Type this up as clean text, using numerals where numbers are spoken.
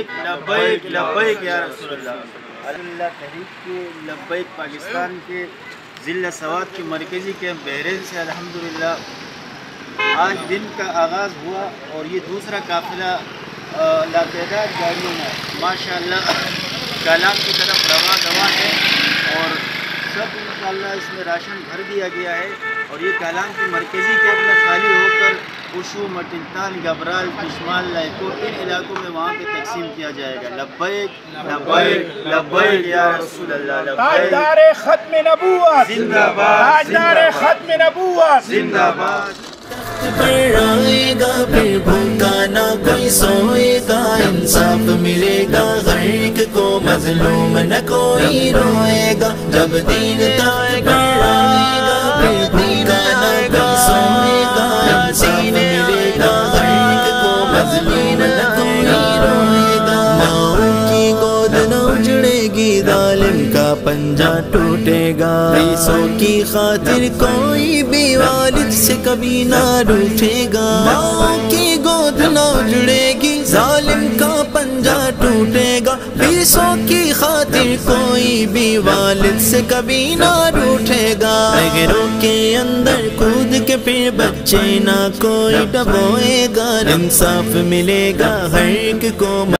لبیک لبیک لبیک یا رسول اللہ۔ الحمدللہ تحریک کے لبیک پاکستان کے ضلع سوات کے مرکزی کیمپ بحرین سے الحمدللہ آج دن کا آغاز ہوا اور یہ دوسرا قافلہ لاتعداد گاڑیوں میں ماشاءاللہ کالام کی طرف رواں ہے اور سب انشاءاللہ اس میں راشن بھر دیا گیا ہے اور یہ کالام کے مرکزی کیمپ میں خالی ہو کر اوشو، مٹنتال، گبرال، کشمال، لائکوٹ ان علاقوں میں وہاں پہ تقسیم کیا جائے گا۔ لبیک لبیک لبیک یا رسول اللہ۔ تاجدار ختم نبوت زندہ باد، تاجدار ختم نبوت زندہ باد۔ پر آئے گا پھر بھوکا نہ کوئی سوئے گا، انصاف ملے گا غرق کو، مظلوم نہ کوئی روئے گا، جب دین تاج پر آئے گا پھر بھوکا نہ کوئی سوئے گا، انصاف ملے گا غرق کو، مظلوم نہ کوئی روئے گا، ماؤں کی گود نہ اجڑے گی، ظالم کا پنجہ ٹوٹے گا، پیسوں کی خاطر کوئی بھی والد سے کبھی نہ روٹھے گا، ماں کی گود نہ اجڑے گی، ظالم کا پنجہ ٹوٹے گا، پیسوں کی خاطر کوئی بھی والد سے کبھی نہ روٹھے گا، نگروں کے اندر کود کے پھر بچے نہ کوئی ڈبوئے گا، انصاف ملے گا ہر ایک کو۔